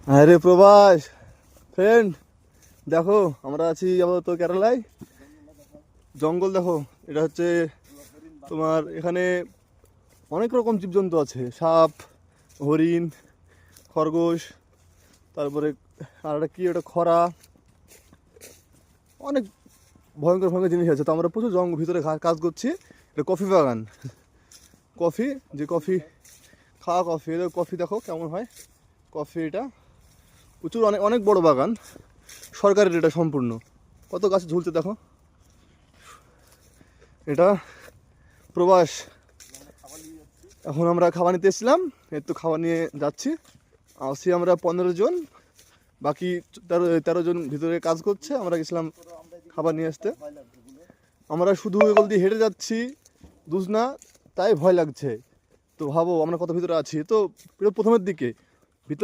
আরে প্রবাস ফ্রেন্ড, দেখো আমরা আছি আপাতত কেরালায়। জঙ্গল দেখো, এটা হচ্ছে তোমার এখানে অনেক রকম জীবজন্তু আছে, সাপ, হরিণ, খরগোশ, তারপরে আর একটা কি ওটা খরা, অনেক ভয়ঙ্কর ভয়ঙ্কর জিনিস আছে। তো আমরা প্রচুর জঙ্গল ভিতরে কাজ করছি। এটা কফি বাগান, কফি, যে কফি খাওয়া কফি, এটা কফি দেখো কেমন হয় কফি। এটা প্রচুর অনেক অনেক বড় বাগান, সরকারের এটা সম্পূর্ণ। কত গাছ ঝুলছে দেখো। এটা প্রবাস। এখন আমরা খাবার নিতে এসেছিলাম, এই তো খাবার নিয়ে যাচ্ছি। আসি আমরা 15 জন, বাকি 13 জন ভিতরে কাজ করছে। আমরা গেছিলাম খাবার নিয়ে আসতে। আমরা শুধু এগুলো দিয়ে হেঁটে যাচ্ছি, দুজ না, তাই ভয় লাগছে। তো ভাবো আমরা কত ভিতরে আছি। তো প্রথমের দিকে